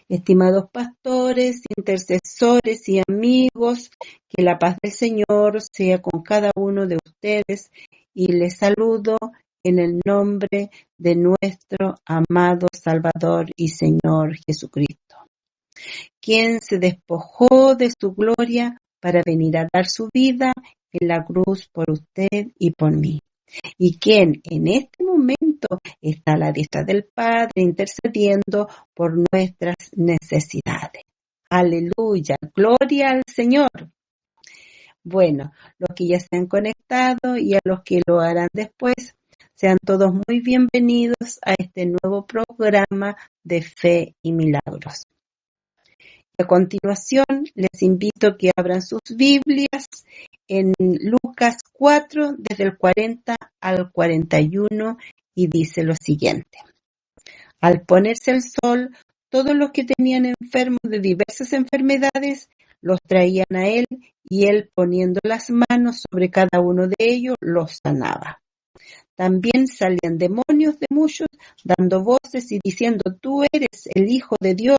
Estimados pastores, intercesores y amigos, que la paz del Señor sea con cada uno de ustedes y les saludo en el nombre de nuestro amado Salvador y Señor Jesucristo, quien se despojó de su gloria para venir a dar su vida en la cruz por usted y por mí, y quien en este momento está a la diestra del Padre intercediendo por nuestras necesidades. Aleluya, gloria al Señor. Bueno, los que ya se han conectado y a los que lo harán después, sean todos muy bienvenidos a este nuevo programa de Fe y Milagros. A continuación, les invito a que abran sus Biblias en Lucas 4, desde el 40 al 41, y dice lo siguiente. Al ponerse el sol, todos los que tenían enfermos de diversas enfermedades los traían a él, y él, poniendo las manos sobre cada uno de ellos, los sanaba. También salían demonios de muchos, dando voces y diciendo: tú eres el Hijo de Dios.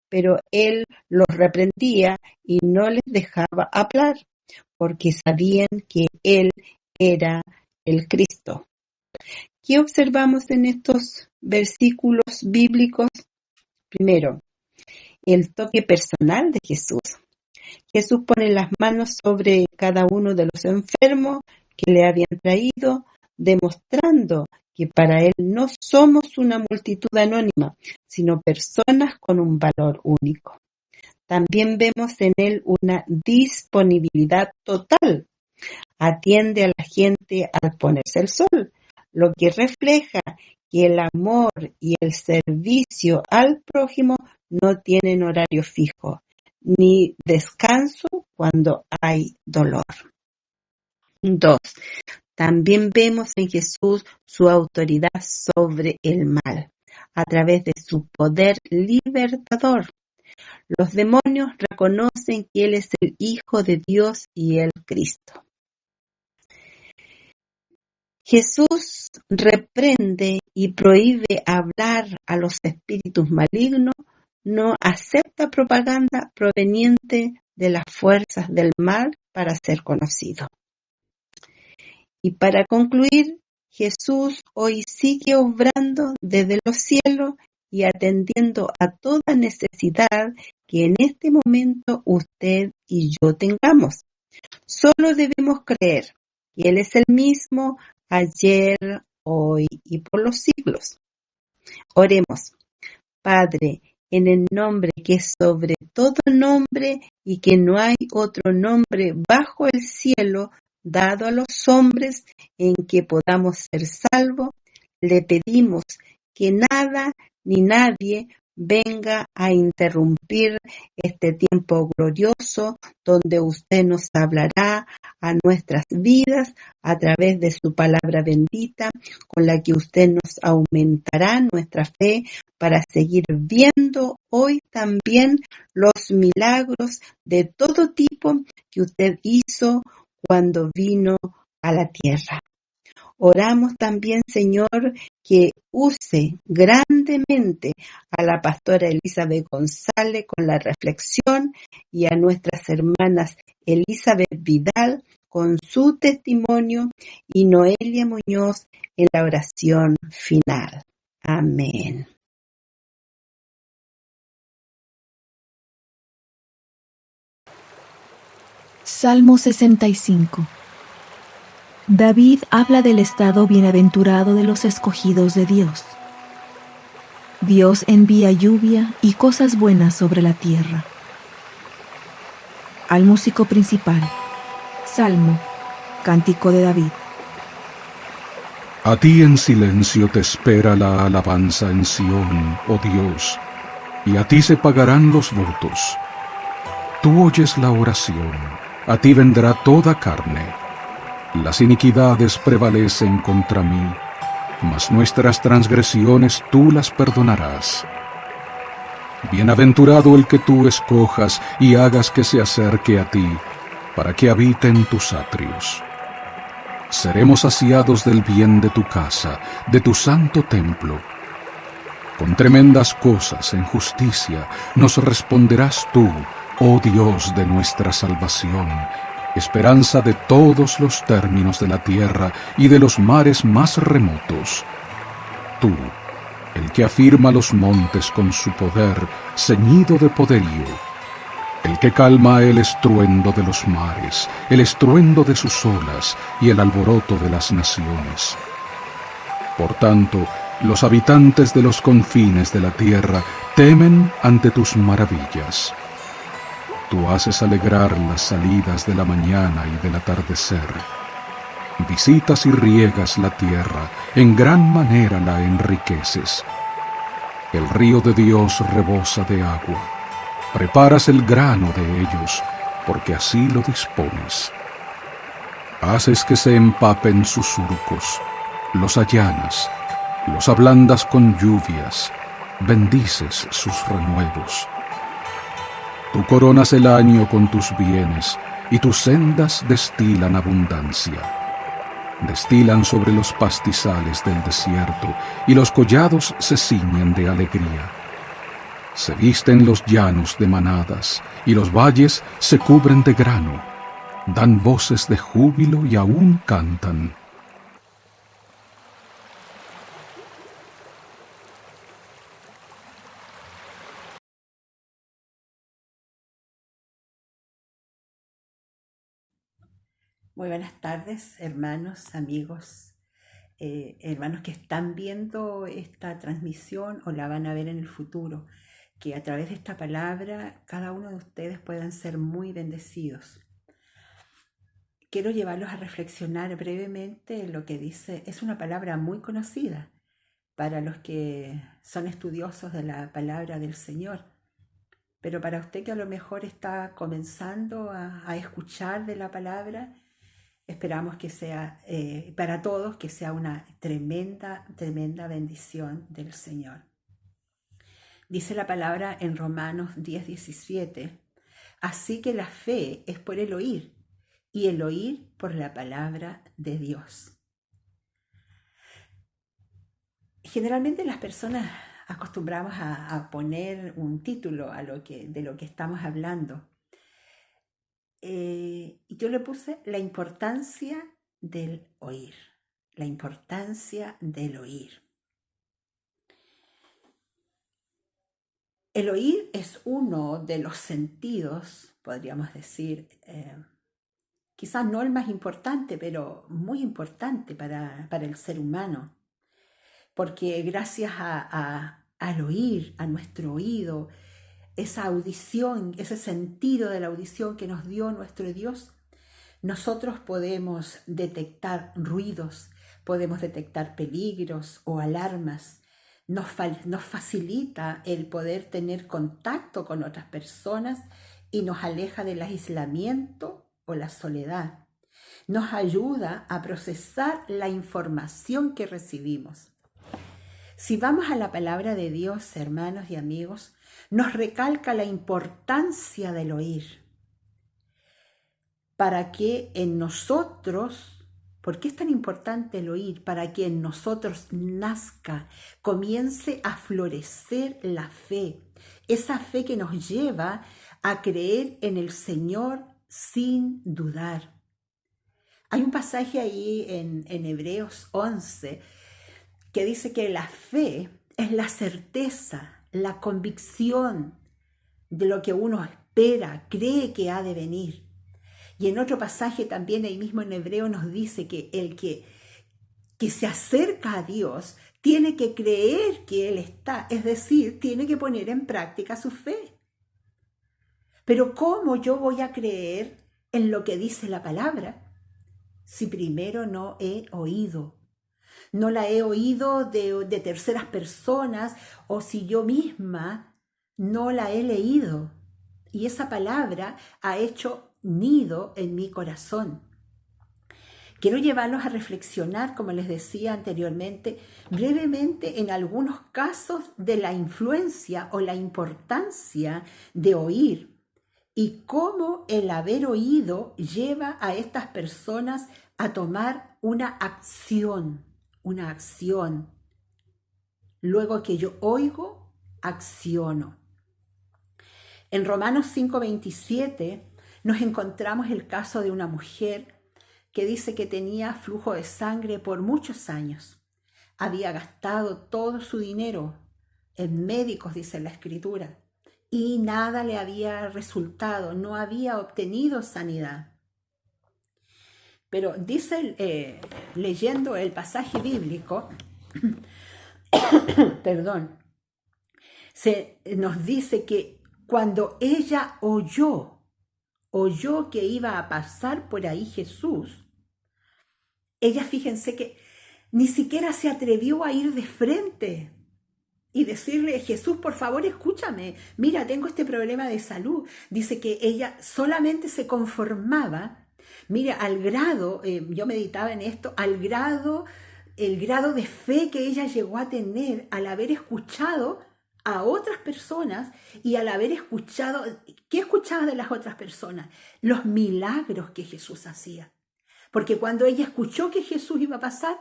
Pero él los reprendía y no les dejaba hablar, porque sabían que él era el Cristo. ¿Qué observamos en estos versículos bíblicos? Primero, el toque personal de Jesús. Jesús pone las manos sobre cada uno de los enfermos que le habían traído, demostrando que para él no somos una multitud anónima, sino personas con un valor único. También vemos en él una disponibilidad total. Atiende a la gente al ponerse el sol, lo que refleja que el amor y el servicio al prójimo no tienen horario fijo, ni descanso cuando hay dolor. 2. También vemos en Jesús su autoridad sobre el mal, a través de su poder libertador. Los demonios reconocen que Él es el Hijo de Dios y el Cristo. Jesús reprende y prohíbe hablar a los espíritus malignos, no acepta propaganda proveniente de las fuerzas del mal para ser conocido. Y para concluir, Jesús hoy sigue obrando desde los cielos y atendiendo a toda necesidad que en este momento usted y yo tengamos. Solo debemos creer que Él es el mismo ayer, hoy y por los siglos. Oremos. Padre, en el nombre que es sobre todo nombre y que no hay otro nombre bajo el cielo dado a los hombres en que podamos ser salvos, le pedimos que nada ni nadie venga a interrumpir este tiempo glorioso donde usted nos hablará a nuestras vidas a través de su palabra bendita, con la que usted nos aumentará nuestra fe para seguir viendo hoy también los milagros de todo tipo que usted hizo cuando vino a la tierra. Oramos también, Señor, que use grandemente a la pastora Elizabeth González con la reflexión y a nuestras hermanas Elizabeth Vidal con su testimonio y Noelia Muñoz en la oración final. Amén. Salmo 65. David habla del estado bienaventurado de los escogidos de Dios. Dios envía lluvia y cosas buenas sobre la tierra. Al músico principal. Salmo, cántico de David. A ti en silencio te espera la alabanza en Sión, oh Dios, y a ti se pagarán los votos. Tú oyes la oración, a ti vendrá toda carne. Las iniquidades prevalecen contra mí, mas nuestras transgresiones tú las perdonarás. Bienaventurado el que tú escojas y hagas que se acerque a ti, para que habite en tus atrios. Seremos saciados del bien de tu casa, de tu santo templo. Con tremendas cosas en justicia nos responderás tú, oh Dios de nuestra salvación, esperanza de todos los términos de la tierra y de los mares más remotos. Tú, el que afirma los montes con su poder, ceñido de poderío, el que calma el estruendo de los mares, el estruendo de sus olas y el alboroto de las naciones. Por tanto, los habitantes de los confines de la tierra temen ante tus maravillas. Tú haces alegrar las salidas de la mañana y del atardecer. Visitas y riegas la tierra, en gran manera la enriqueces. El río de Dios rebosa de agua. Preparas el grano de ellos, porque así lo dispones. Haces que se empapen sus surcos, los allanas, los ablandas con lluvias, bendices sus renuevos. Tú coronas el año con tus bienes, y tus sendas destilan abundancia. Destilan sobre los pastizales del desierto, y los collados se ciñen de alegría. Se visten los llanos de manadas, y los valles se cubren de grano. Dan voces de júbilo y aún cantan. Muy buenas tardes, hermanos, amigos, hermanos que están viendo esta transmisión o la van a ver en el futuro, que a través de esta palabra cada uno de ustedes puedan ser muy bendecidos. Quiero llevarlos a reflexionar brevemente en lo que dice. Es una palabra muy conocida para los que son estudiosos de la palabra del Señor, pero para usted que a lo mejor está comenzando a escuchar de la palabra, esperamos que sea, para todos, que sea una tremenda, tremenda bendición del Señor. Dice la palabra en Romanos 10:17, así que la fe es por el oír, y el oír por la palabra de Dios. Generalmente las personas acostumbramos a poner un título de lo que estamos hablando. Y yo le puse la importancia del oír, la importancia del oír. El oír es uno de los sentidos, podríamos decir, quizás no el más importante, pero muy importante para el ser humano, porque gracias al oír, a nuestro oído, esa audición, ese sentido de la audición que nos dio nuestro Dios, nosotros podemos detectar ruidos, podemos detectar peligros o alarmas. Nos facilita el poder tener contacto con otras personas y nos aleja del aislamiento o la soledad. Nos ayuda a procesar la información que recibimos. Si vamos a la palabra de Dios, hermanos y amigos, nos recalca la importancia del oír para que en nosotros, ¿por qué es tan importante el oír? Para que en nosotros nazca, comience a florecer la fe, esa fe que nos lleva a creer en el Señor sin dudar. Hay un pasaje ahí en Hebreos 11 que dice que la fe es la certeza, la convicción de lo que uno espera, cree que ha de venir. Y en otro pasaje también ahí mismo en Hebreo nos dice que el que se acerca a Dios tiene que creer que Él está, es decir, tiene que poner en práctica su fe. Pero ¿cómo yo voy a creer en lo que dice la palabra si primero no he oído? No la he oído de terceras personas o si yo misma no la he leído. Y esa palabra ha hecho nido en mi corazón. Quiero llevarlos a reflexionar, como les decía anteriormente, brevemente en algunos casos de la influencia o la importancia de oír y cómo el haber oído lleva a estas personas a tomar una acción. Luego que yo oigo, acciono. En Romanos 5:27 nos encontramos el caso de una mujer que dice que tenía flujo de sangre por muchos años. Había gastado todo su dinero en médicos, dice la Escritura, y nada le había resultado, no había obtenido sanidad. Pero dice, leyendo el pasaje bíblico, perdón, nos dice que cuando ella oyó que iba a pasar por ahí Jesús, ella, fíjense que ni siquiera se atrevió a ir de frente y decirle: Jesús, por favor, escúchame, mira, tengo este problema de salud. Dice que ella solamente se conformaba, mira, al grado, yo meditaba en esto, el grado de fe que ella llegó a tener al haber escuchado a otras personas y al haber escuchado, ¿qué escuchaba de las otras personas? Los milagros que Jesús hacía. Porque cuando ella escuchó que Jesús iba a pasar,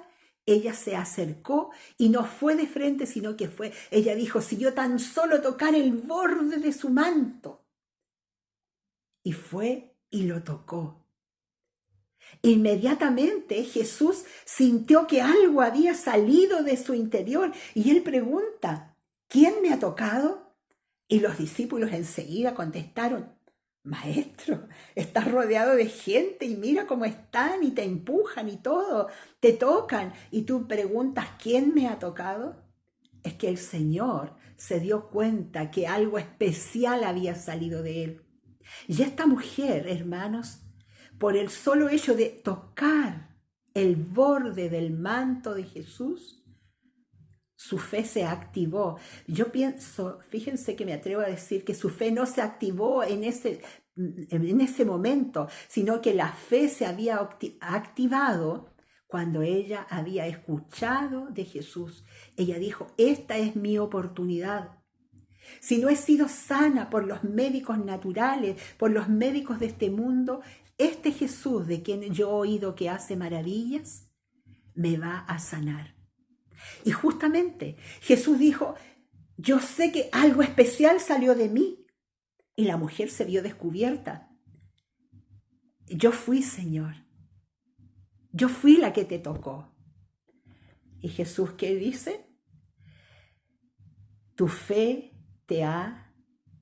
ella se acercó y no fue de frente, sino que ella dijo: si yo tan solo tocara el borde de su manto. Y fue y lo tocó. Inmediatamente Jesús sintió que algo había salido de su interior y él pregunta: ¿quién me ha tocado? Y los discípulos enseguida contestaron: Maestro, estás rodeado de gente y mira cómo están y te empujan y todo, te tocan. Y tú preguntas: ¿quién me ha tocado? Es que el Señor se dio cuenta que algo especial había salido de él. Y esta mujer, hermanos, por el solo hecho de tocar el borde del manto de Jesús, su fe se activó. Yo pienso, fíjense que me atrevo a decir que su fe no se activó en ese momento, sino que la fe se había activado cuando ella había escuchado de Jesús. Ella dijo: esta es mi oportunidad. Si no he sido sana por los médicos naturales, por los médicos de este mundo, este Jesús de quien yo he oído que hace maravillas, me va a sanar. Y justamente Jesús dijo: yo sé que algo especial salió de mí. Y la mujer se vio descubierta. Yo fui, Señor. Yo fui la que te tocó. Y Jesús, ¿qué dice? Tu fe te ha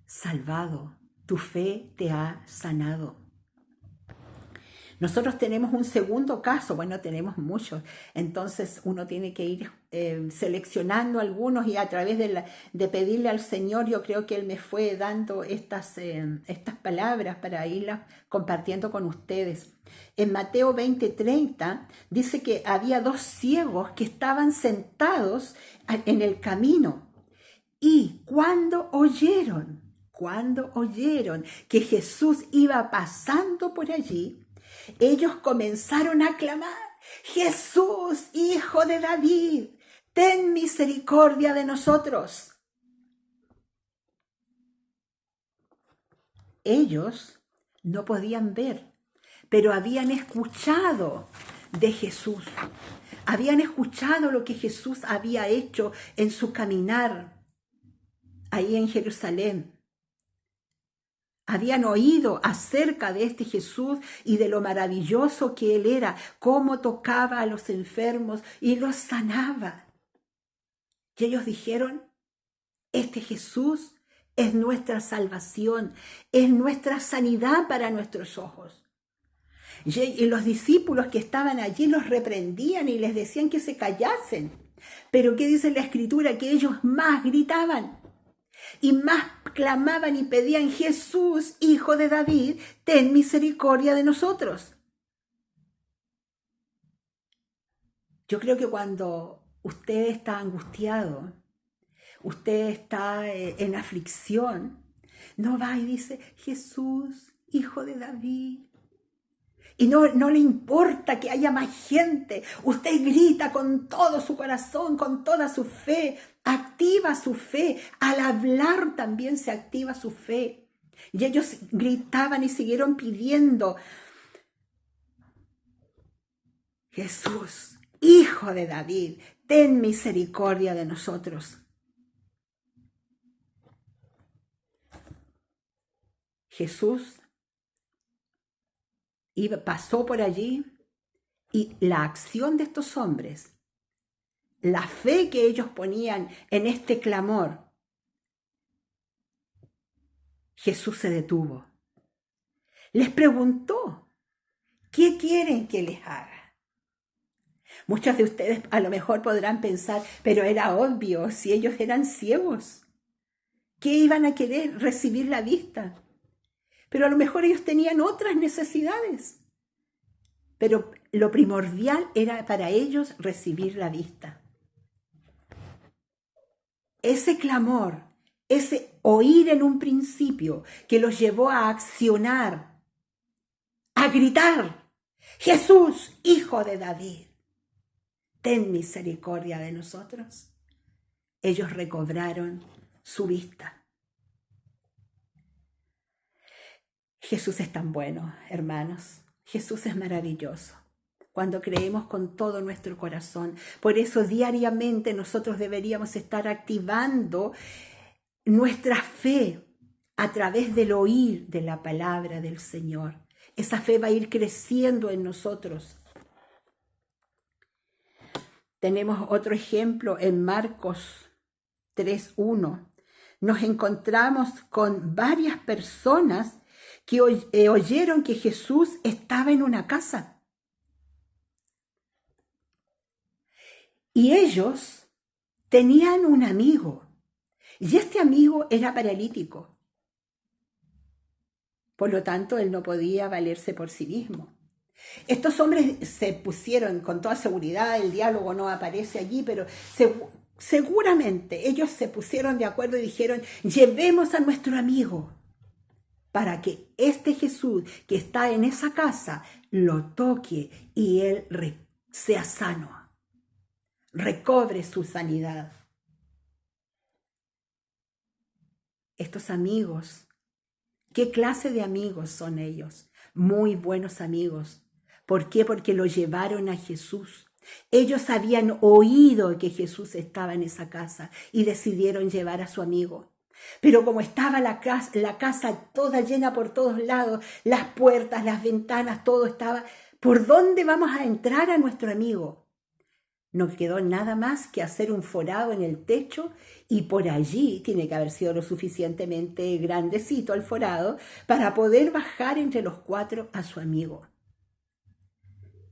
salvado. Tu fe te ha sanado. Nosotros tenemos un segundo caso, bueno, tenemos muchos, entonces uno tiene que ir seleccionando algunos y a través de pedirle al Señor, yo creo que Él me fue dando estas palabras para irlas compartiendo con ustedes. En Mateo 20:30 dice que había 2 ciegos que estaban sentados en el camino y cuando oyeron que Jesús iba pasando por allí, ellos comenzaron a clamar: Jesús, hijo de David, ten misericordia de nosotros. Ellos no podían ver, pero habían escuchado de Jesús. Habían escuchado lo que Jesús había hecho en su caminar ahí en Jerusalén. Habían oído acerca de este Jesús y de lo maravilloso que Él era, cómo tocaba a los enfermos y los sanaba. Y ellos dijeron: este Jesús es nuestra salvación, es nuestra sanidad para nuestros ojos. Y los discípulos que estaban allí los reprendían y les decían que se callasen. Pero ¿qué dice la Escritura? Que ellos más gritaban y más clamaban y pedían: Jesús, hijo de David, ten misericordia de nosotros. Yo creo que cuando usted está angustiado, usted está en aflicción, no va y dice: Jesús, hijo de David. Y no le importa que haya más gente. Usted grita con todo su corazón, con toda su fe. Activa su fe. Al hablar también se activa su fe. Y ellos gritaban y siguieron pidiendo: Jesús, hijo de David, ten misericordia de nosotros. Jesús pasó por allí y la acción de estos hombres, la fe que ellos ponían en este clamor, Jesús se detuvo. Les preguntó, ¿qué quieren que les haga? Muchos de ustedes a lo mejor podrán pensar, pero era obvio, si ellos eran ciegos, ¿qué iban a querer? Recibir la vista. Pero a lo mejor ellos tenían otras necesidades. Pero lo primordial era para ellos recibir la vista. Ese clamor, ese oír en un principio que los llevó a accionar, a gritar, Jesús, hijo de David, ten misericordia de nosotros. Ellos recobraron su vista. Jesús es tan bueno, hermanos. Jesús es maravilloso. Cuando creemos con todo nuestro corazón. Por eso diariamente nosotros deberíamos estar activando nuestra fe a través del oír de la palabra del Señor. Esa fe va a ir creciendo en nosotros. Tenemos otro ejemplo en Marcos 3:1. Nos encontramos con varias personas que oyeron que Jesús estaba en una casa. Y ellos tenían un amigo, y este amigo era paralítico. Por lo tanto, él no podía valerse por sí mismo. Estos hombres se pusieron con toda seguridad, el diálogo no aparece allí, pero seguramente ellos se pusieron de acuerdo y dijeron, llevemos a nuestro amigo, para que este Jesús que está en esa casa lo toque y él sea sano, recobre su sanidad. Estos amigos, ¿qué clase de amigos son ellos? Muy buenos amigos. ¿Por qué? Porque lo llevaron a Jesús. Ellos habían oído que Jesús estaba en esa casa y decidieron llevar a su amigo. Pero como estaba la casa toda llena por todos lados, las puertas, las ventanas, todo estaba, ¿por dónde vamos a entrar a nuestro amigo? No quedó nada más que hacer un forado en el techo y por allí tiene que haber sido lo suficientemente grandecito el forado para poder bajar entre los cuatro a su amigo.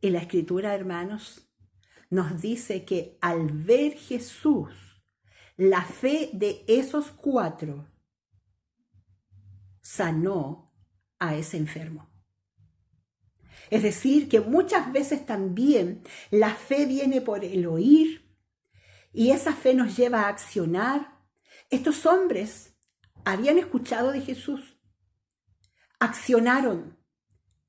Y la Escritura, hermanos, nos dice que al ver Jesús, la fe de esos cuatro sanó a ese enfermo. Es decir, que muchas veces también la fe viene por el oír y esa fe nos lleva a accionar. Estos hombres habían escuchado de Jesús, accionaron,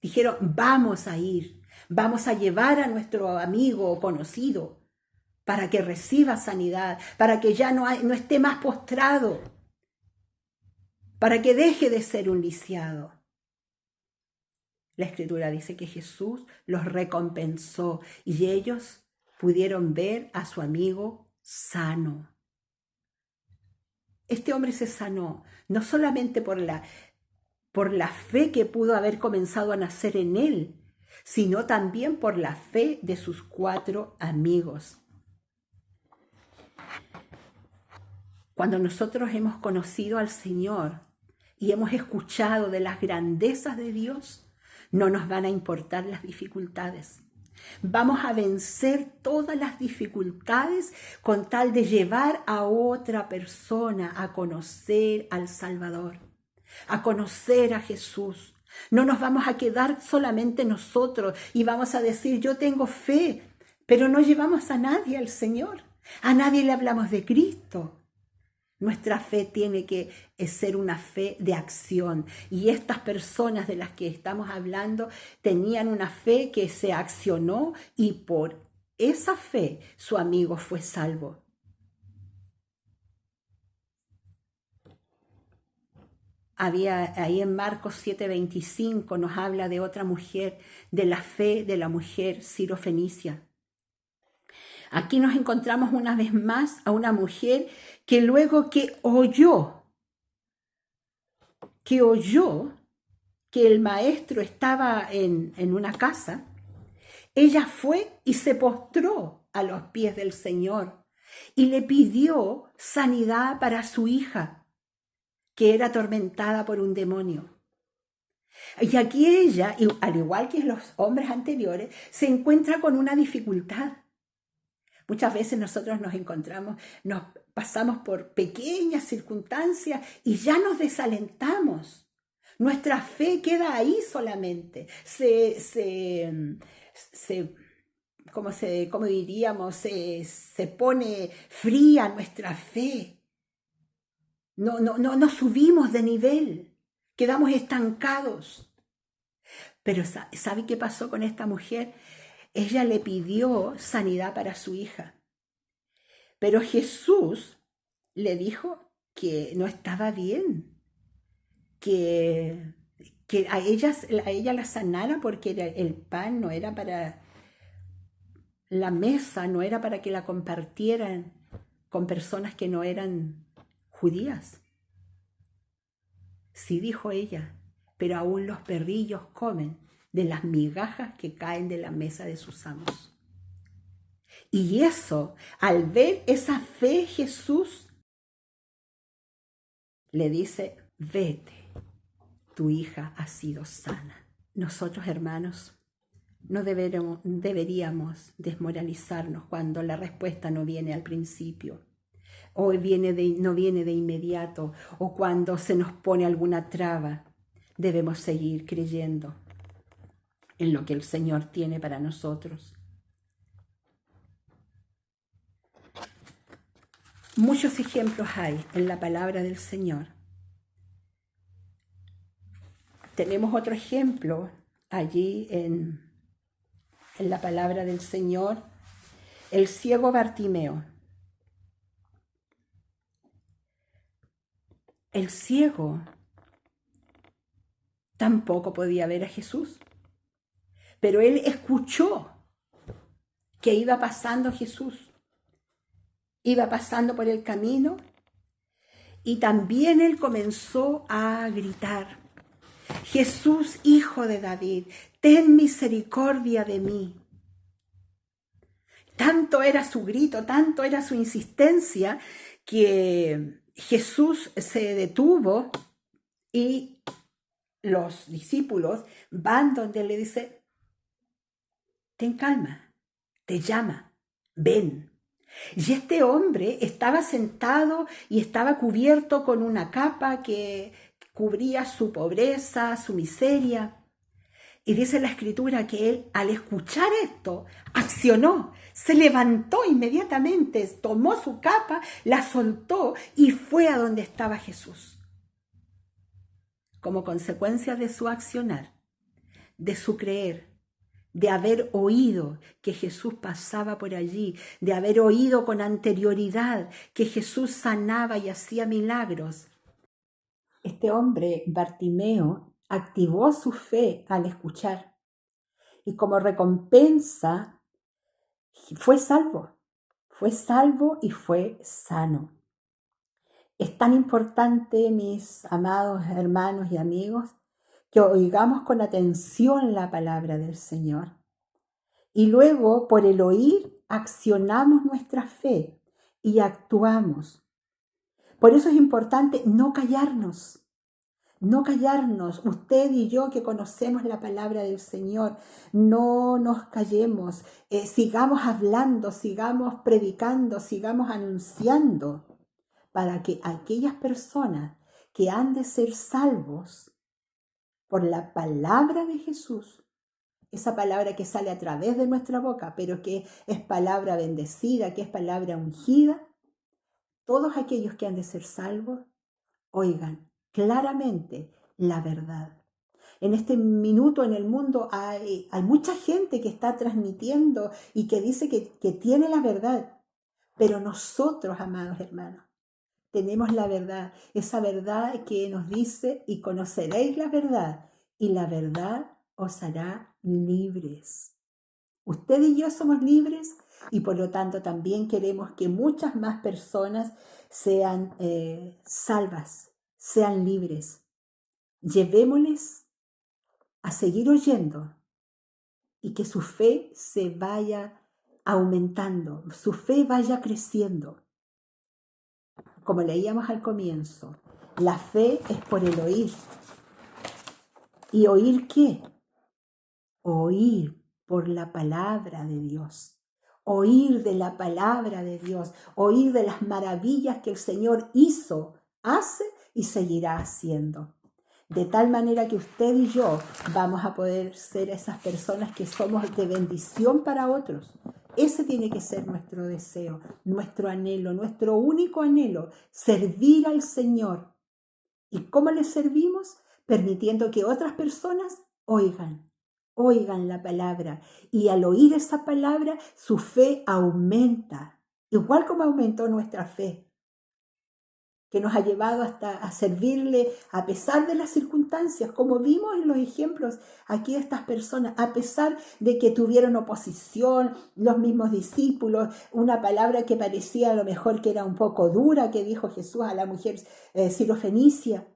dijeron, vamos a ir, vamos a llevar a nuestro amigo o conocido para que reciba sanidad, para que ya no esté más postrado, para que deje de ser un lisiado. La Escritura dice que Jesús los recompensó y ellos pudieron ver a su amigo sano. Este hombre se sanó, no solamente por la fe que pudo haber comenzado a nacer en él, sino también por la fe de sus cuatro amigos. Cuando nosotros hemos conocido al Señor y hemos escuchado de las grandezas de Dios, no nos van a importar las dificultades. Vamos a vencer todas las dificultades con tal de llevar a otra persona a conocer al Salvador, a conocer a Jesús. No nos vamos a quedar solamente nosotros y vamos a decir, yo tengo fe, pero no llevamos a nadie al Señor. A nadie le hablamos de Cristo. Nuestra fe tiene que ser una fe de acción. Y estas personas de las que estamos hablando tenían una fe que se accionó y por esa fe su amigo fue salvo. Ahí en Marcos 7:25 nos habla de otra mujer, de la fe de la mujer sirofenicia. Aquí nos encontramos una vez más a una mujer que luego que oyó que el maestro estaba en una casa, ella fue y se postró a los pies del Señor y le pidió sanidad para su hija, que era atormentada por un demonio. Y aquí ella, al igual que los hombres anteriores, se encuentra con una dificultad. Muchas veces nosotros nos pasamos por pequeñas circunstancias y ya nos desalentamos. Nuestra fe queda ahí solamente. ¿Cómo diríamos? Se pone fría nuestra fe. No subimos de nivel. Quedamos estancados. Pero ¿sabe qué pasó con esta mujer? Ella le pidió sanidad para su hija. Pero Jesús le dijo que no estaba bien, que a ella la sanara porque el pan no era para la mesa, no era para que la compartieran con personas que no eran judías. Sí, dijo ella, pero aún los perrillos comen de las migajas que caen de la mesa de sus amos. Y eso, al ver esa fe, Jesús le dice, vete, tu hija ha sido sana. Nosotros, hermanos, no deberíamos desmoralizarnos cuando la respuesta no viene al principio, o no viene de inmediato, o cuando se nos pone alguna traba. Debemos seguir creyendo en lo que el Señor tiene para nosotros. Muchos ejemplos hay en la palabra del Señor. Tenemos otro ejemplo allí en la palabra del Señor, el ciego Bartimeo. El ciego tampoco podía ver a Jesús, pero él escuchó que iba pasando Jesús. Iba pasando por el camino y también él comenzó a gritar, Jesús, hijo de David, ten misericordia de mí. Tanto era su grito, tanto era su insistencia, que Jesús se detuvo y los discípulos van donde él le dice, ten calma, te llama, ven. Y este hombre estaba sentado y estaba cubierto con una capa que cubría su pobreza, su miseria. Y dice la Escritura que él, al escuchar esto, accionó, se levantó inmediatamente, tomó su capa, la soltó y fue a donde estaba Jesús. Como consecuencia de su accionar, de su creer, de haber oído que Jesús pasaba por allí, de haber oído con anterioridad que Jesús sanaba y hacía milagros. Este hombre, Bartimeo, activó su fe al escuchar y como recompensa fue salvo y fue sano. Es tan importante, mis amados hermanos y amigos, que oigamos con atención la palabra del Señor. Y luego, por el oír, accionamos nuestra fe y actuamos. Por eso es importante no callarnos. Usted y yo que conocemos la palabra del Señor, no nos callemos. Sigamos hablando, sigamos predicando, sigamos anunciando, para que aquellas personas que han de ser salvos por la palabra de Jesús, esa palabra que sale a través de nuestra boca, pero que es palabra bendecida, que es palabra ungida, todos aquellos que han de ser salvos, oigan claramente la verdad. En este minuto en el mundo hay mucha gente que está transmitiendo y que dice que tiene la verdad, pero nosotros, amados hermanos, tenemos la verdad, esa verdad que nos dice, y conoceréis la verdad, y la verdad os hará libres. Usted y yo somos libres y por lo tanto también queremos que muchas más personas sean salvas, sean libres. Llevémosles a seguir oyendo y que su fe se vaya aumentando, su fe vaya creciendo. Como leíamos al comienzo, la fe es por el oír. ¿Y oír qué? Oír por la palabra de Dios. Oír de la palabra de Dios. Oír de las maravillas que el Señor hizo, hace y seguirá haciendo. De tal manera que usted y yo vamos a poder ser esas personas que somos de bendición para otros. Ese tiene que ser nuestro deseo, nuestro anhelo, nuestro único anhelo, servir al Señor. ¿Y cómo le servimos? Permitiendo que otras personas oigan la palabra. Y al oír esa palabra, su fe aumenta, igual como aumentó nuestra fe, que nos ha llevado hasta a servirle a pesar de las circunstancias, como vimos en los ejemplos aquí de estas personas, a pesar de que tuvieron oposición, los mismos discípulos, una palabra que parecía a lo mejor que era un poco dura, que dijo Jesús a la mujer sirofenicia,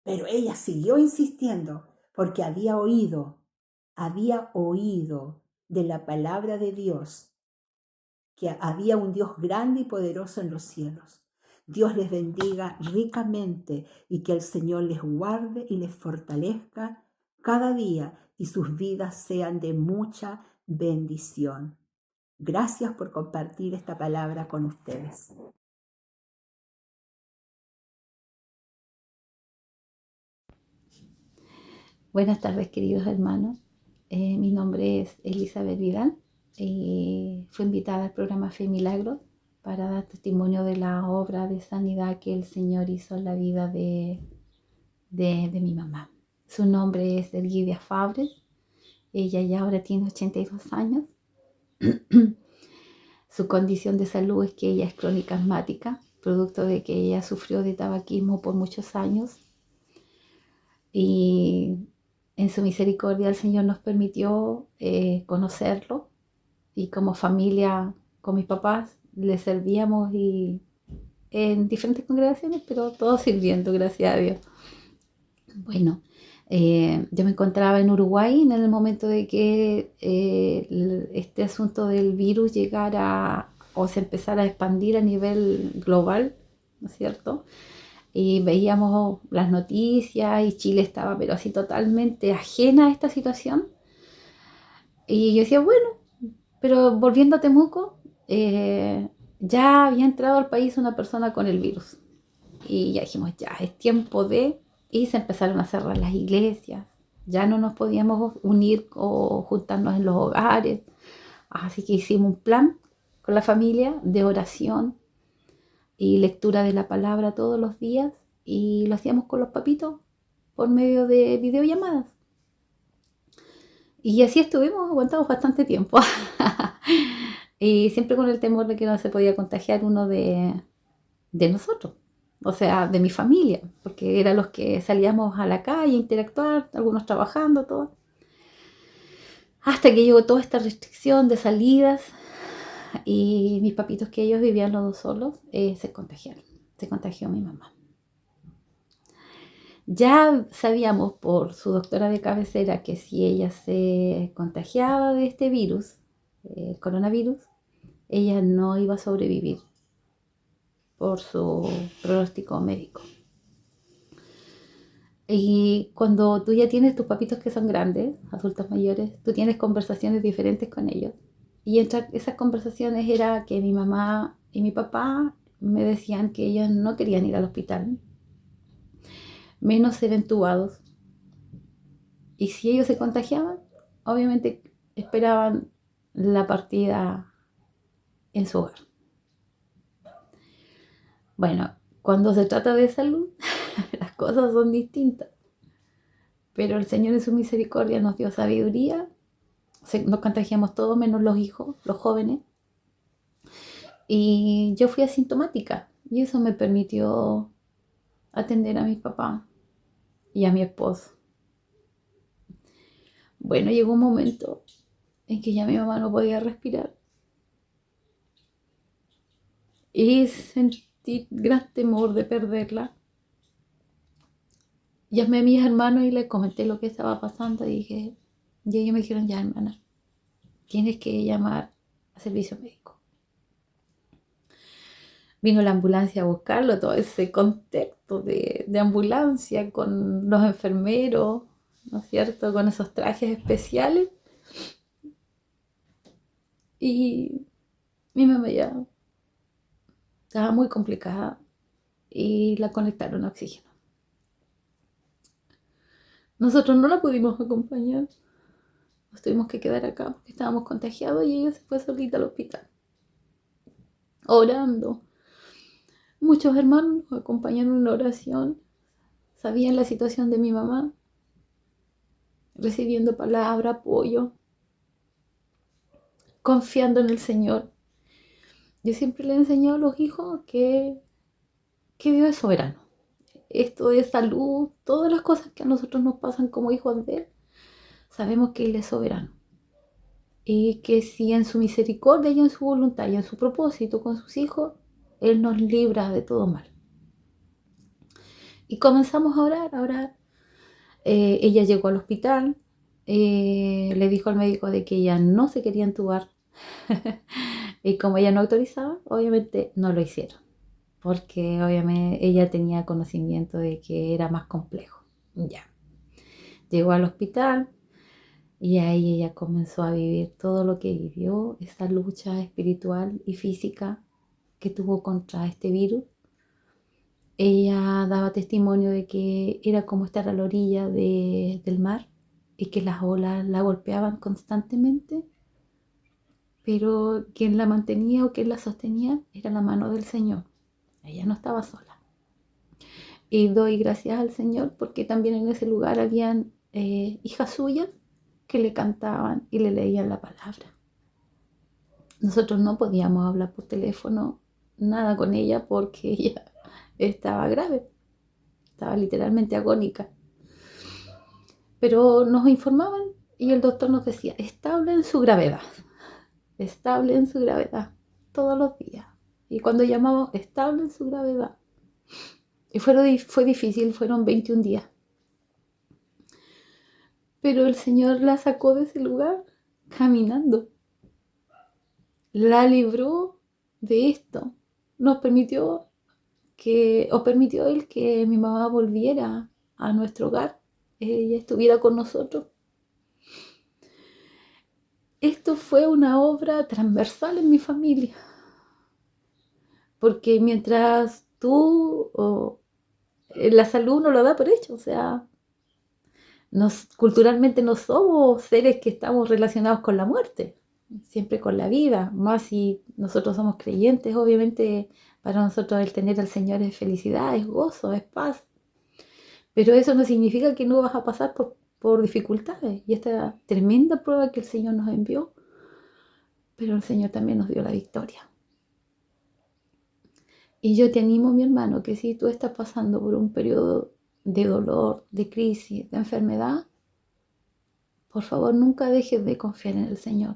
pero ella siguió insistiendo porque había oído de la palabra de Dios, que había un Dios grande y poderoso en los cielos. Dios les bendiga ricamente y que el Señor les guarde y les fortalezca cada día y sus vidas sean de mucha bendición. Gracias por compartir esta palabra con ustedes. Buenas tardes, queridos hermanos. Mi nombre es Elizabeth Vidal y fui invitada al programa Fe y Milagros para dar testimonio de la obra de sanidad que el Señor hizo en la vida de mi mamá. Su nombre es Elguidia Fabres. Ella ya ahora tiene 82 años. Su condición de salud es que ella es crónica asmática, producto de que ella sufrió de tabaquismo por muchos años. Y en su misericordia el Señor nos permitió conocerlo, y como familia, con mis papás, le servíamos y en diferentes congregaciones, pero todos sirviendo, gracias a Dios. Bueno, yo me encontraba en Uruguay en el momento de que este asunto del virus llegara o se empezara a expandir a nivel global, ¿no es cierto? Y veíamos las noticias y Chile estaba pero así totalmente ajena a esta situación. Y yo decía, bueno, pero volviendo a Temuco, ya había entrado al país una persona con el virus. Y ya dijimos, ya es tiempo de... Y se empezaron a cerrar las iglesias. Ya no nos podíamos unir o juntarnos en los hogares. Así que hicimos un plan con la familia de oración y lectura de la palabra todos los días. Y lo hacíamos con los papitos por medio de videollamadas. Y así estuvimos aguantados bastante tiempo. Y siempre con el temor de que no se podía contagiar uno de nosotros, o sea, de mi familia, porque eran los que salíamos a la calle a interactuar, algunos trabajando, todo. Hasta que llegó toda esta restricción de salidas y mis papitos, que ellos vivían los dos solos, se contagiaron. Se contagió mi mamá. Ya sabíamos por su doctora de cabecera que si ella se contagiaba de este virus, el coronavirus, ella no iba a sobrevivir por su pronóstico médico. Y cuando tú ya tienes tus papitos que son grandes, adultos mayores, tú tienes conversaciones diferentes con ellos. Y entre esas conversaciones era que mi mamá y mi papá me decían que ellos no querían ir al hospital, menos ser entubados. Y si ellos se contagiaban, obviamente esperaban la partida en su hogar. Bueno, cuando se trata de salud, las cosas son distintas. Pero el Señor en su misericordia nos dio sabiduría. Nos contagiamos todos menos los hijos, los jóvenes. Y yo fui asintomática. Y eso me permitió atender a mis papás y a mi esposo. Bueno, llegó un momento en que ya mi mamá no podía respirar. y sentí gran temor de perderla. Llamé a mis hermanos y les comenté lo que estaba pasando y ellos me dijeron, ya hermana, tienes que llamar a servicio médico. Vino la ambulancia a buscarlo, todo ese contexto de ambulancia con los enfermeros, ¿no es cierto?, con esos trajes especiales. Y mi mamá ya estaba muy complicada y la conectaron a oxígeno. Nosotros no la pudimos acompañar, nos tuvimos que quedar acá porque estábamos contagiados y ella se fue solita al hospital, orando. Muchos hermanos nos acompañaron en la oración, sabían la situación de mi mamá, recibiendo palabra, apoyo, confiando en el Señor. Yo siempre le he enseñado a los hijos que Dios es soberano. Esto de salud, todas las cosas que a nosotros nos pasan como hijos de Él, sabemos que Él es soberano. Y que si en su misericordia y en su voluntad y en su propósito con sus hijos, Él nos libra de todo mal. Y comenzamos a orar, a orar. Ella llegó al hospital, le dijo al médico de que ella no se quería entubar. Y como ella no autorizaba, obviamente no lo hicieron. Porque obviamente ella tenía conocimiento de que era más complejo. Ya. Llegó al hospital y ahí ella comenzó a vivir todo lo que vivió, esa lucha espiritual y física que tuvo contra este virus. Ella daba testimonio de que era como estar a la orilla del mar y que las olas la golpeaban constantemente, pero quien la mantenía o quien la sostenía era la mano del Señor. Ella no estaba sola. Y doy gracias al Señor porque también en ese lugar habían hijas suyas que le cantaban y le leían la palabra. Nosotros no podíamos hablar por teléfono nada con ella porque ella estaba grave, estaba literalmente agónica. Pero nos informaban y el doctor nos decía, estable en su gravedad, todos los días. Y cuando llamamos, estable en su gravedad. Y fue difícil, fueron 21 días. Pero el Señor la sacó de ese lugar caminando. La libró de esto. Permitió Él que mi mamá volviera a nuestro hogar. Ella estuviera con nosotros. Esto fue una obra transversal en mi familia. Porque mientras la salud no lo da por hecho, o sea, culturalmente no somos seres que estamos relacionados con la muerte, siempre con la vida, más si nosotros somos creyentes, obviamente para nosotros el tener al Señor es felicidad, es gozo, es paz, pero eso no significa que no vas a pasar por dificultades y esta tremenda prueba que el Señor nos envió, pero el Señor también nos dio la victoria. Y yo te animo, mi hermano, que si tú estás pasando por un periodo de dolor, de crisis, de enfermedad, por favor nunca dejes de confiar en el Señor.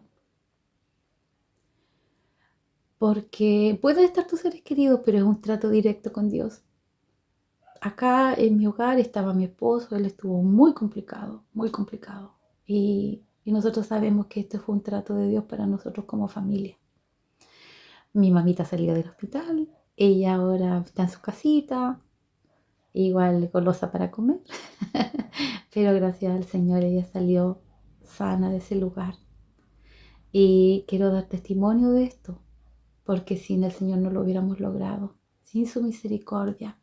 Porque pueden estar tus seres queridos, pero es un trato directo con Dios. Acá en mi hogar estaba mi esposo, él estuvo muy complicado, muy complicado. Y nosotros sabemos que esto fue un trato de Dios para nosotros como familia. Mi mamita salió del hospital, ella ahora está en su casita, igual golosa para comer, pero gracias al Señor ella salió sana de ese lugar. Y quiero dar testimonio de esto, porque sin el Señor no lo hubiéramos logrado, sin su misericordia,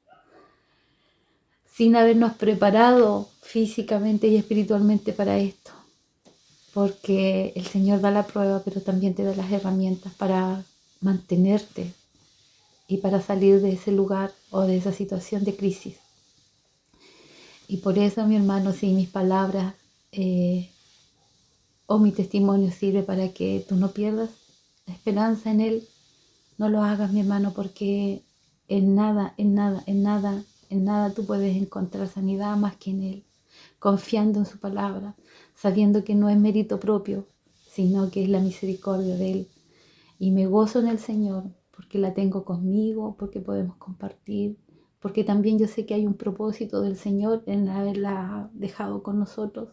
sin habernos preparado físicamente y espiritualmente para esto, porque el Señor da la prueba, pero también te da las herramientas para mantenerte y para salir de ese lugar o de esa situación de crisis. Y por eso, mi hermano, si mis palabras o mi testimonio sirve para que tú no pierdas la esperanza en Él, no lo hagas, mi hermano, porque en nada tú puedes encontrar sanidad más que en Él, confiando en su palabra, sabiendo que no es mérito propio, sino que es la misericordia de Él. Y me gozo en el Señor, porque la tengo conmigo, porque podemos compartir, porque también yo sé que hay un propósito del Señor en haberla dejado con nosotros.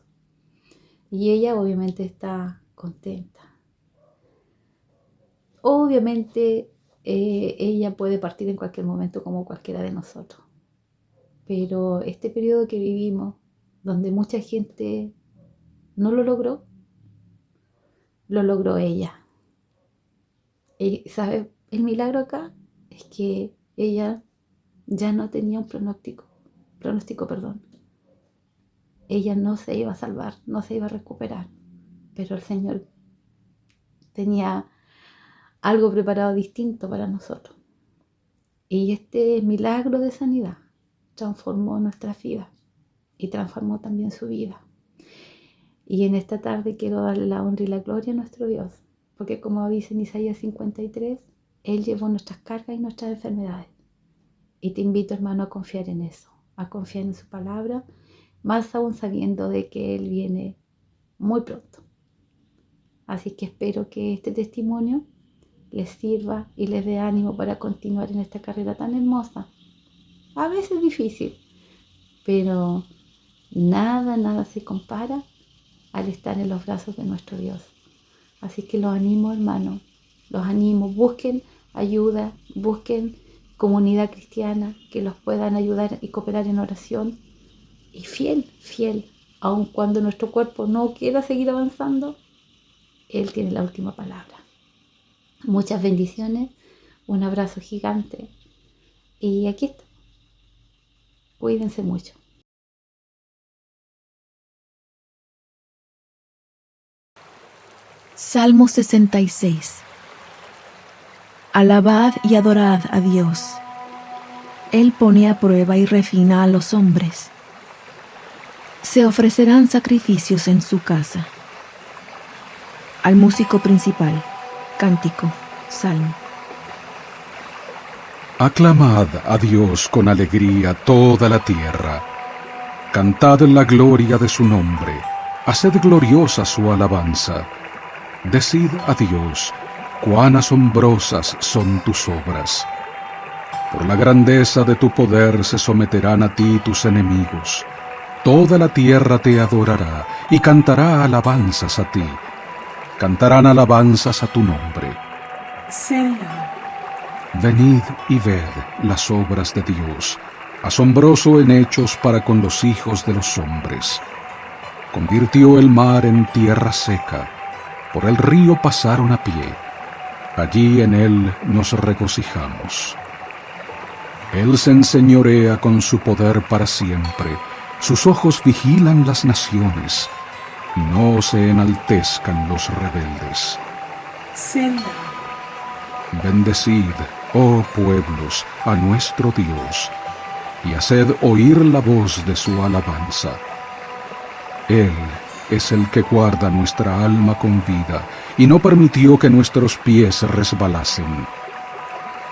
Y ella obviamente está contenta. Obviamente ella puede partir en cualquier momento como cualquiera de nosotros. Pero este periodo que vivimos, donde mucha gente no lo logró ella. Y, ¿sabe? El milagro acá es que ella ya no tenía un pronóstico, perdón. Ella no se iba a salvar, no se iba a recuperar, pero el Señor tenía algo preparado distinto para nosotros. Y este milagro de sanidad transformó nuestra vida y transformó también su vida. Y en esta tarde quiero darle la honra y la gloria a nuestro Dios, porque como dice en Isaías 53, Él llevó nuestras cargas y nuestras enfermedades. Y te invito, hermano, a confiar en eso, a confiar en su palabra, más aún sabiendo de que Él viene muy pronto. Así que espero que este testimonio les sirva y les dé ánimo para continuar en esta carrera tan hermosa. A veces difícil, pero nada se compara al estar en los brazos de nuestro Dios. Así que los animo, hermanos, los animo, busquen ayuda, busquen comunidad cristiana que los puedan ayudar y cooperar en oración. Y fiel, aun cuando nuestro cuerpo no quiera seguir avanzando, Él tiene la última palabra. Muchas bendiciones, un abrazo gigante y aquí está. Cuídense mucho. Salmo 66. Alabad y adorad a Dios. Él pone a prueba y refina a los hombres. Se ofrecerán sacrificios en su casa. Al músico principal, cántico, salmo. Aclamad a Dios con alegría toda la tierra. Cantad la gloria de su nombre. Haced gloriosa su alabanza. Decid a Dios, cuán asombrosas son tus obras. Por la grandeza de tu poder se someterán a ti tus enemigos. Toda la tierra te adorará y cantará alabanzas a ti. Cantarán alabanzas a tu nombre. Selah. Venid y ved las obras de Dios, asombroso en hechos para con los hijos de los hombres. Convirtió el mar en tierra seca, por el río pasaron a pie, allí en él nos regocijamos. Él se enseñorea con su poder para siempre, sus ojos vigilan las naciones, no se enaltezcan los rebeldes. Selah. Bendecid, oh pueblos, a nuestro Dios, y haced oír la voz de su alabanza. Él es el que guarda nuestra alma con vida, y no permitió que nuestros pies resbalasen.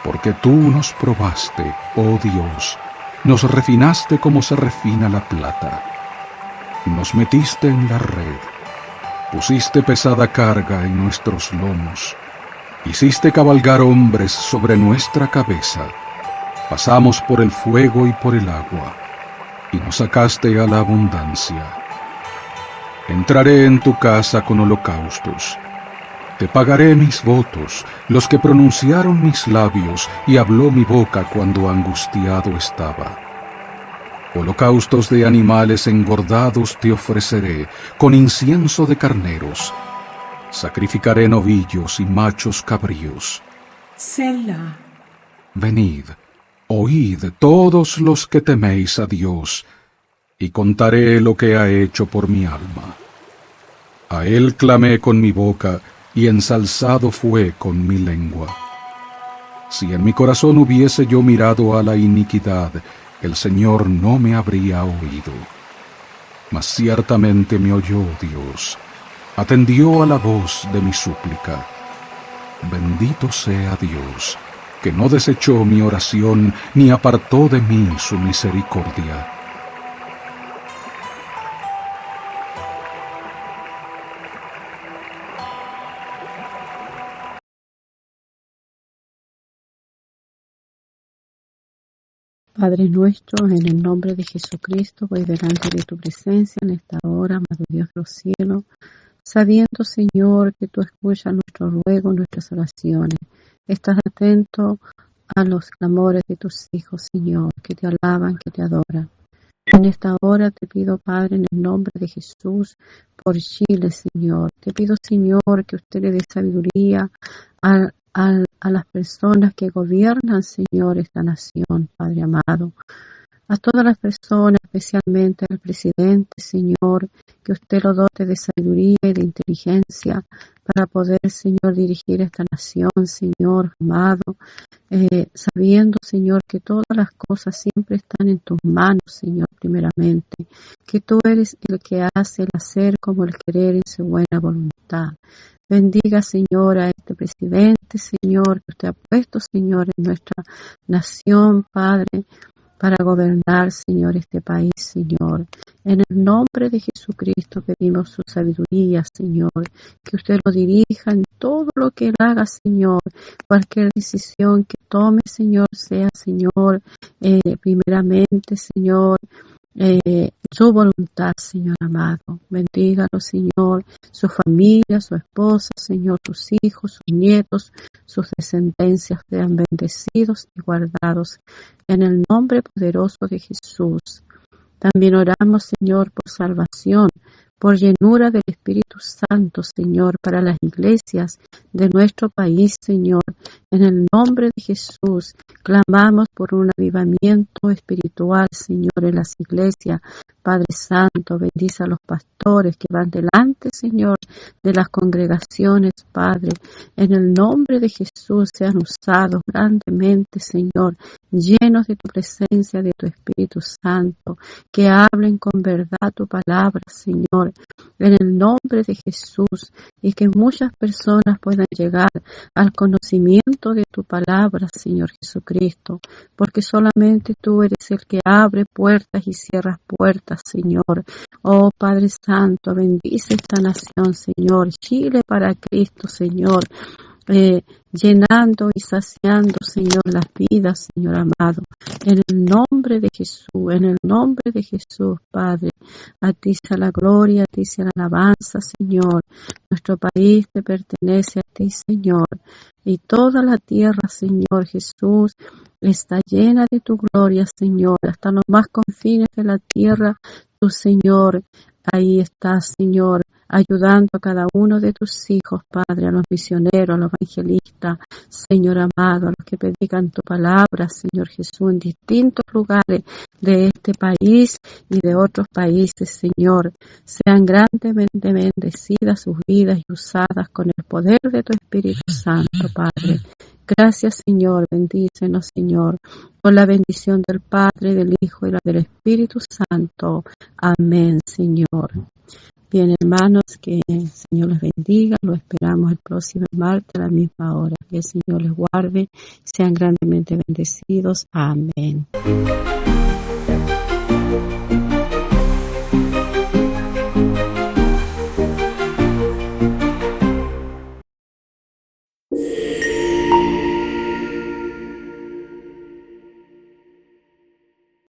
Porque tú nos probaste, oh Dios, nos refinaste como se refina la plata. Nos metiste en la red, pusiste pesada carga en nuestros lomos. Hiciste cabalgar hombres sobre nuestra cabeza. Pasamos por el fuego y por el agua, y nos sacaste a la abundancia. Entraré en tu casa con holocaustos. Te pagaré mis votos, los que pronunciaron mis labios, y habló mi boca cuando angustiado estaba. Holocaustos de animales engordados te ofreceré, con incienso de carneros. Sacrificaré novillos y machos cabríos. Selah. Venid, oíd todos los que teméis a Dios, y contaré lo que ha hecho por mi alma. A él clamé con mi boca, y ensalzado fue con mi lengua. Si en mi corazón hubiese yo mirado a la iniquidad, el Señor no me habría oído. Mas ciertamente me oyó Dios, atendió a la voz de mi súplica. Bendito sea Dios, que no desechó mi oración, ni apartó de mí su misericordia. Padre nuestro, en el nombre de Jesucristo, voy delante de tu presencia en esta hora, Madre Dios de los cielos, sabiendo, Señor, que tú escuchas nuestros ruegos, nuestras oraciones. Estás atento a los clamores de tus hijos, Señor, que te alaban, que te adoran. En esta hora te pido, Padre, en el nombre de Jesús, por Chile, Señor. Te pido, Señor, que usted le dé sabiduría a las personas que gobiernan, Señor, esta nación, Padre amado. A todas las personas, especialmente al presidente, Señor, que usted lo dote de sabiduría y de inteligencia para poder, Señor, dirigir esta nación, Señor amado, sabiendo, Señor, que todas las cosas siempre están en tus manos, Señor, primeramente, que tú eres el que hace el hacer como el querer en su buena voluntad. Bendiga, Señor, a este presidente, Señor, que usted ha puesto, Señor, en nuestra nación, Padre, para gobernar, Señor, este país, Señor. En el nombre de Jesucristo pedimos su sabiduría, Señor, que usted lo dirija en todo lo que él haga, Señor. Cualquier decisión que tome, Señor, sea, Señor, primeramente, Señor, su voluntad, Señor amado. Bendígalo, Señor, su familia, su esposa, Señor, sus hijos, sus nietos, sus descendencias sean bendecidos y guardados en el nombre poderoso de Jesús. También oramos, Señor, por salvación, por llenura del Espíritu Santo, Señor, para las iglesias de nuestro país, Señor. En el nombre de Jesús, clamamos por un avivamiento espiritual, Señor, en las iglesias. Padre Santo, bendice a los pastores que van delante, Señor, de las congregaciones, Padre. En el nombre de Jesús sean usados grandemente, Señor, llenos de tu presencia, de tu Espíritu Santo, que hablen con verdad tu palabra, Señor, en el nombre de Jesús, y que muchas personas puedan llegar al conocimiento de tu palabra, Señor Jesucristo, porque solamente tú eres el que abre puertas y cierras puertas, Señor. Oh Padre Santo, bendice esta nación, Señor, Chile para Cristo, Señor, llenando y saciando, Señor, las vidas, Señor amado, en el nombre de Jesús, en el nombre de Jesús, Padre. A ti sea la gloria, a ti sea la alabanza, Señor. Nuestro país te pertenece a ti, Señor, y toda la tierra, Señor Jesús, está llena de tu gloria, Señor, hasta los más confines de la tierra, tu Señor, ahí estás, Señor, ayudando a cada uno de tus hijos, Padre, a los misioneros, a los evangelistas, Señor amado, a los que predican tu palabra, Señor Jesús, en distintos lugares de este país y de otros países, Señor. Sean grandemente bendecidas sus vidas y usadas con el poder de tu Espíritu Santo, Padre. Gracias, Señor, bendícenos, Señor, con la bendición del Padre, del Hijo y del Espíritu Santo. Amén, Señor. Bien, hermanos, que el Señor les bendiga. Lo esperamos el próximo martes a la misma hora. Que el Señor les guarde. Sean grandemente bendecidos. Amén.